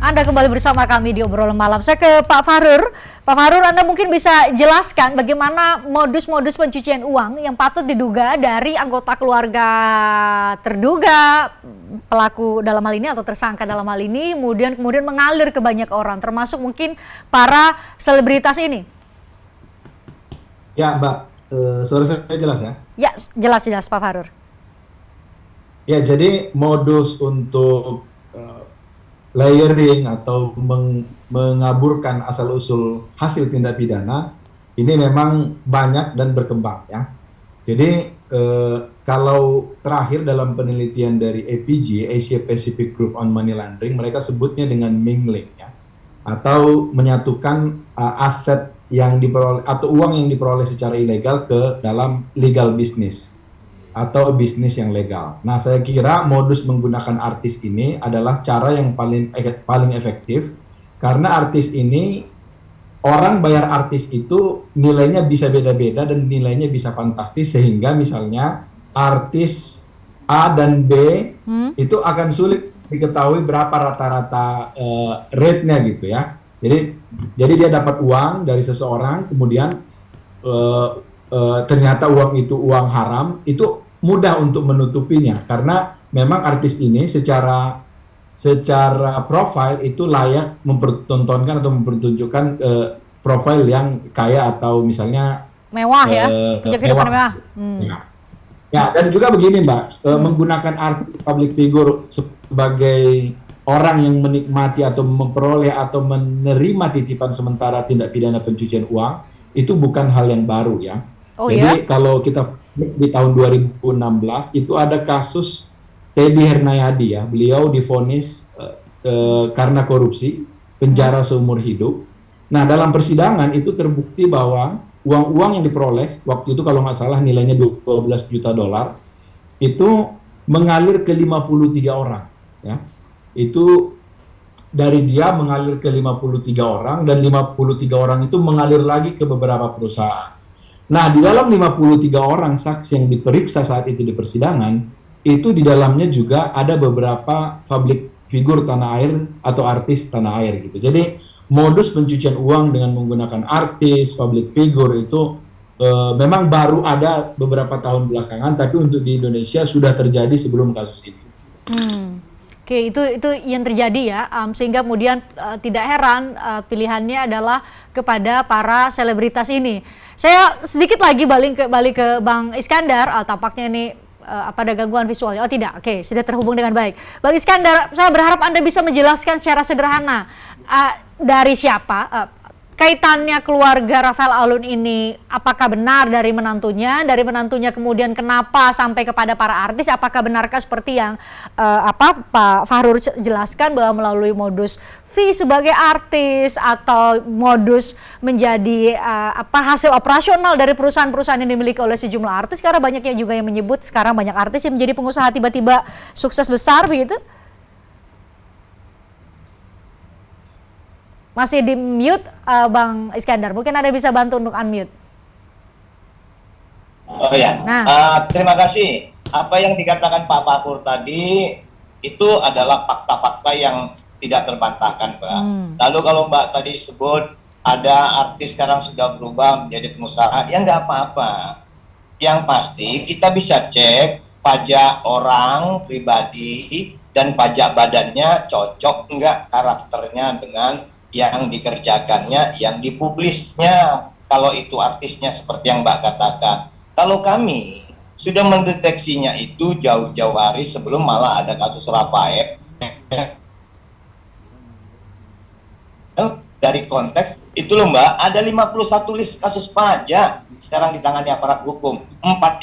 Anda kembali bersama kami di obrolan malam. Saya ke Pak Fahrur. Pak Fahrur, Anda mungkin bisa jelaskan bagaimana modus-modus pencucian uang yang patut diduga dari anggota keluarga terduga pelaku dalam hal ini atau tersangka dalam hal ini, kemudian mengalir ke banyak orang, termasuk mungkin para selebritas ini. Ya, Mbak, suara saya jelas ya? Ya, jelas Pak Fahrur. Ya, jadi modus untuk layering atau mengaburkan asal-usul hasil tindak pidana ini memang banyak dan berkembang ya. Jadi kalau terakhir dalam penelitian dari APG, Asia Pacific Group on Money Laundering, mereka sebutnya dengan mingling ya, atau menyatukan aset yang diperoleh atau uang yang diperoleh secara ilegal ke dalam legal business atau bisnis yang legal. Nah, saya kira modus menggunakan artis ini adalah cara yang paling efektif, karena artis ini, orang bayar artis itu nilainya bisa beda-beda dan nilainya bisa fantastis, sehingga misalnya artis A dan B itu akan sulit diketahui berapa rata-rata rate-nya gitu ya. Jadi dia dapat uang dari seseorang, kemudian ternyata uang itu uang haram, itu mudah untuk menutupinya karena memang artis ini secara profil itu layak mempertontonkan atau mempertunjukkan profil yang kaya atau misalnya mewah ya, punya kehidupan mewah. Ya, dan juga begini Mbak, menggunakan artis public figure sebagai orang yang menikmati atau memperoleh atau menerima titipan sementara tindak pidana pencucian uang itu bukan hal yang baru ya. Jadi kalau kita di tahun 2016 itu ada kasus Teddy Hernayadi ya, beliau divonis karena korupsi, penjara seumur hidup. Nah, dalam persidangan itu terbukti bahwa uang-uang yang diperoleh waktu itu kalau nggak salah nilainya 12 juta dolar itu mengalir ke 53 orang ya. Itu dari dia mengalir ke 53 orang dan 53 orang itu mengalir lagi ke beberapa perusahaan. Nah, di dalam 53 orang saksi yang diperiksa saat itu di persidangan, itu di dalamnya juga ada beberapa public figure tanah air atau artis tanah air gitu. Jadi, modus pencucian uang dengan menggunakan artis, public figure itu memang baru ada beberapa tahun belakangan, tapi untuk di Indonesia sudah terjadi sebelum kasus ini. Oke, itu yang terjadi ya, sehingga kemudian tidak heran pilihannya adalah kepada para selebritas ini. Saya sedikit lagi balik ke Bang Iskandar, tampaknya ini ada gangguan visualnya. Oh tidak, oke, sudah terhubung dengan baik. Bang Iskandar, saya berharap Anda bisa menjelaskan secara sederhana dari siapa, kaitannya keluarga Rafael Alun ini, apakah benar dari menantunya kemudian kenapa sampai kepada para artis, apakah benarkah seperti yang Pak Fahrur jelaskan bahwa melalui modus fee sebagai artis atau modus menjadi hasil operasional dari perusahaan-perusahaan yang dimiliki oleh sejumlah artis, karena banyaknya juga yang menyebut sekarang banyak artis yang menjadi pengusaha tiba-tiba sukses besar begitu. Masih di mute Bang Iskandar, mungkin Anda bisa bantu untuk unmute. Oh ya, terima kasih. Apa yang dikatakan Pak Fahrur tadi itu adalah fakta-fakta yang tidak terbantahkan, Mbak. Lalu kalau Mbak tadi sebut ada artis sekarang sudah berubah menjadi pengusaha, ya nggak apa-apa. Yang pasti kita bisa cek pajak orang pribadi dan pajak badannya cocok nggak karakternya dengan yang dikerjakannya, yang dipublisnya, kalau itu artisnya seperti yang Mbak katakan. Kalau kami sudah mendeteksinya itu jauh-jauh hari sebelum malah ada kasus Rafael, dari konteks itu loh Mbak, ada 51 list kasus pajak sekarang ditangani aparat hukum, 4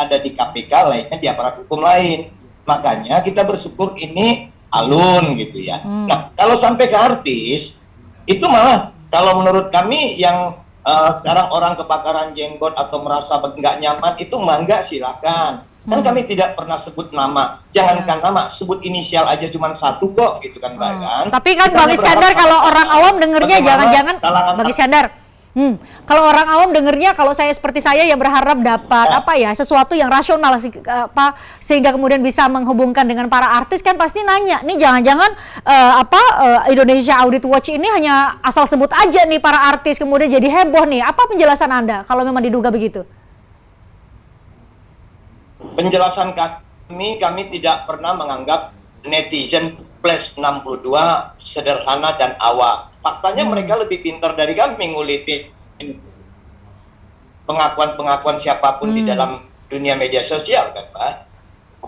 ada di KPK, lainnya di aparat hukum lain. Makanya kita bersyukur ini Alun gitu ya. Nah, kalau sampai ke artis, itu malah kalau menurut kami yang sekarang orang kebakaran jenggot atau merasa nggak nyaman, itu enggak, silakan. Kan kami tidak pernah sebut nama. Jangankan nama, sebut inisial aja cuma satu kok gitu kan Mbak kan. Tapi kan Bang Iskandar, kalau orang awam dengernya jangan-jangan Bang Iskandar, Kalau orang awam dengernya, kalau seperti saya ya berharap dapat sesuatu yang rasional sehingga kemudian bisa menghubungkan dengan para artis, kan pasti nanya, nih jangan-jangan Indonesia Audit Watch ini hanya asal sebut aja nih para artis kemudian jadi heboh nih. Apa penjelasan Anda kalau memang diduga begitu? Penjelasan kami tidak pernah menganggap netizen plus 62 sederhana dan awam. Faktanya mereka lebih pintar dari kami ngulitin pengakuan-pengakuan siapapun di dalam dunia media sosial kan Pak.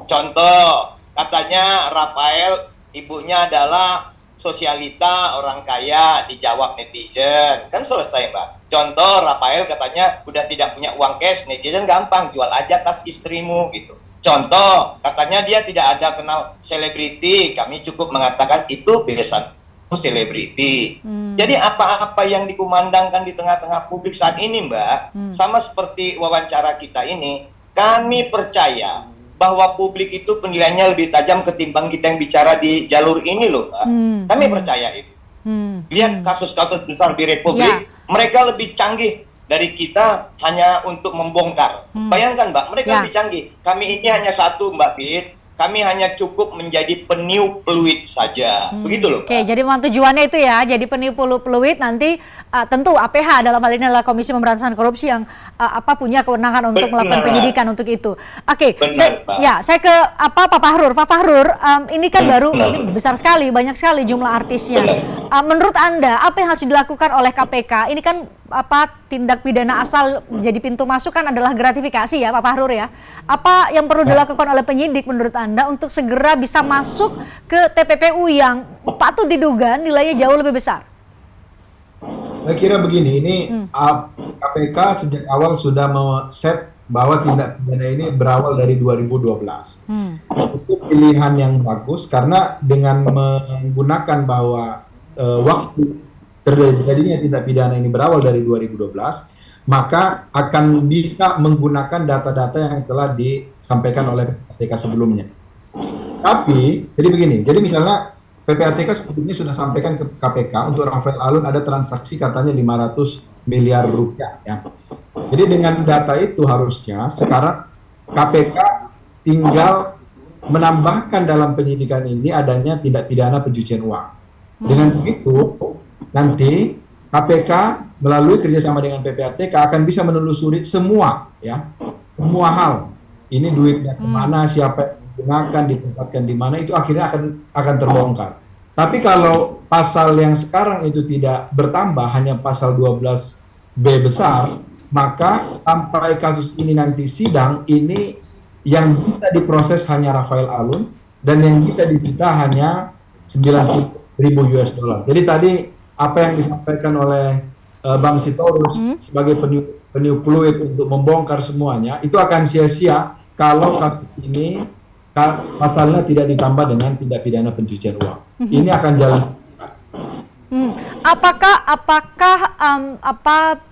Contoh, katanya Rafael ibunya adalah sosialita, orang kaya, dijawab netizen. Kan selesai Mbak. Contoh, Rafael katanya udah tidak punya uang cash, netizen gampang, jual aja tas istrimu gitu. Contoh, katanya dia tidak ada kenal selebriti, kami cukup mengatakan itu besan selebriti. Jadi apa-apa yang dikumandangkan di tengah-tengah publik saat ini Mbak, sama seperti wawancara kita ini, kami percaya bahwa publik itu penilaiannya lebih tajam ketimbang kita yang bicara di jalur ini loh Mbak. Kami percaya itu. Lihat kasus-kasus besar di Republik, mereka lebih canggih dari kita hanya untuk membongkar. Bayangkan Mbak, mereka lebih canggih. Kami ini hanya satu Mbak Fit, kami hanya cukup menjadi peniup peluit saja. Begitu loh Mbak. Oke, jadi memang tujuannya itu ya, jadi peniup peluit nanti tentu APH dalam hal ini adalah Komisi Pemberantasan Korupsi yang punya kewenangan untuk melakukan penyidikan untuk itu. Oke, saya ke Pak Fahrur. Pak Fahrur, ini kan baru ini besar sekali, banyak sekali jumlah artisnya. Menurut Anda, apa yang harus dilakukan oleh KPK? Ini kan tindak pidana asal jadi pintu masuk kan adalah gratifikasi ya Pak Fahrur ya. Apa yang perlu dilakukan oleh penyidik menurut Anda untuk segera bisa masuk ke TPPU yang patut diduga nilainya jauh lebih besar? Saya kira begini, ini KPK sejak awal sudah set bahwa tindak pidana ini berawal dari 2012. Itu pilihan yang bagus karena dengan menggunakan bahwa waktu terjadinya tindak pidana ini berawal dari 2012, maka akan bisa menggunakan data-data yang telah disampaikan oleh PPATK sebelumnya. Tapi, jadi begini, jadi misalnya PPATK sebelumnya sudah sampaikan ke KPK untuk Rafael Alun ada transaksi katanya 500 miliar rupiah. Ya. Jadi dengan data itu harusnya sekarang KPK tinggal menambahkan dalam penyidikan ini adanya tindak pidana pencucian uang. Dengan begitu, nanti KPK melalui kerjasama dengan PPATK akan bisa menelusuri semua hal. Ini duitnya kemana, siapa yang digunakan, ditempatkan di mana, itu akhirnya akan terbongkar. Tapi kalau pasal yang sekarang itu tidak bertambah, hanya pasal 12B besar, maka sampai kasus ini nanti sidang, ini yang bisa diproses hanya Rafael Alun dan yang bisa disita hanya 90.000 US dollar. Jadi tadi apa yang disampaikan oleh Bang Sitorus sebagai peniup peluit untuk membongkar semuanya, itu akan sia-sia kalau kasus ini pasalnya tidak ditambah dengan tindak pidana pencucian uang. Ini akan jalan. Apakah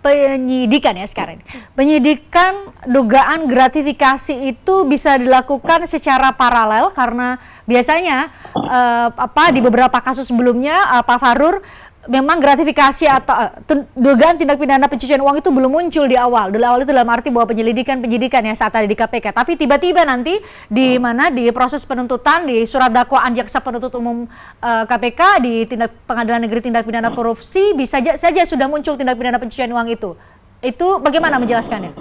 penyidikan ya sekarang? Penyidikan dugaan gratifikasi itu bisa dilakukan secara paralel karena biasanya di beberapa kasus sebelumnya Pak Fahrur memang gratifikasi atau dugaan tindak pidana pencucian uang itu belum muncul di awal. Di awal itu dalam arti bahwa penyidikan ya saat ada di KPK. Tapi tiba-tiba nanti di proses penuntutan, di surat dakwaan jaksa penuntut umum KPK di Pengadilan Negeri Tindak Pidana Korupsi bisa saja sudah muncul tindak pidana pencucian uang itu. Itu bagaimana menjelaskannya?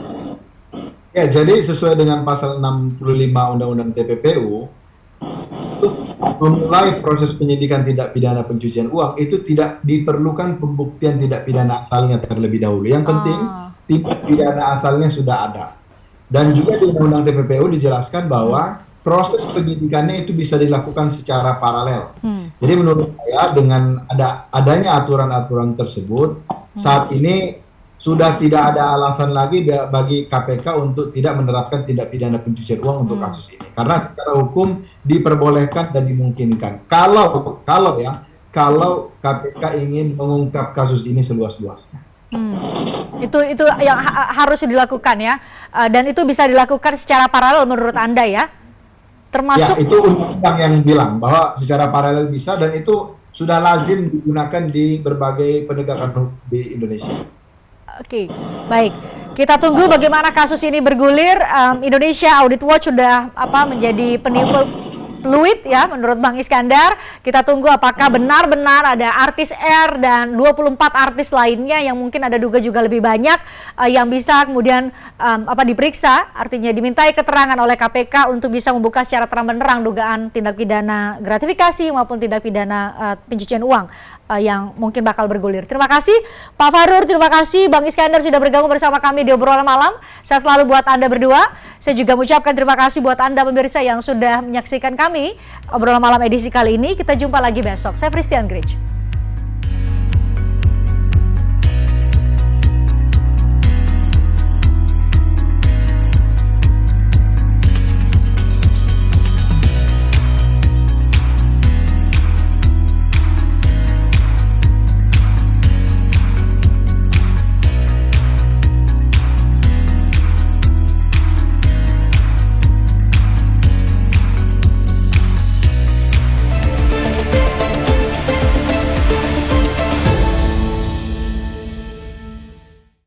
Ya, jadi sesuai dengan pasal 65 Undang-Undang TPPU, untuk memulai proses penyidikan tindak pidana pencucian uang itu tidak diperlukan pembuktian tindak pidana asalnya terlebih dahulu. Yang penting tindak pidana asalnya sudah ada. Dan juga di Undang-Undang TPPU dijelaskan bahwa proses penyidikannya itu bisa dilakukan secara paralel. Jadi menurut saya dengan adanya aturan-aturan tersebut, saat ini sudah tidak ada alasan lagi bagi KPK untuk tidak menerapkan tindak pidana pencucian uang untuk kasus ini. Karena secara hukum diperbolehkan dan dimungkinkan. Kalau KPK ingin mengungkap kasus ini seluas-luasnya. Itu yang harus dilakukan ya. Dan itu bisa dilakukan secara paralel menurut Anda ya? Termasuk ya, itu undang-undang yang bilang bahwa secara paralel bisa, dan itu sudah lazim digunakan di berbagai penegakan hukum di Indonesia. Oke, baik. Kita tunggu bagaimana kasus ini bergulir. Indonesia Audit Watch sudah menjadi penipu fluid ya menurut Bang Iskandar. Kita tunggu apakah benar-benar ada artis R dan 24 artis lainnya yang mungkin ada duga juga lebih banyak yang bisa kemudian diperiksa, artinya dimintai keterangan oleh KPK untuk bisa membuka secara terang benderang dugaan tindak pidana gratifikasi maupun tindak pidana pencucian uang yang mungkin bakal bergulir. Terima kasih Pak Fahrur, terima kasih Bang Iskandar sudah bergabung bersama kami di obrolan malam. Saya selalu buat Anda berdua. Saya juga mengucapkan terima kasih buat Anda pemirsa yang sudah menyaksikan kami obrolan malam edisi kali ini. Kita jumpa lagi besok. Saya Christian Grich.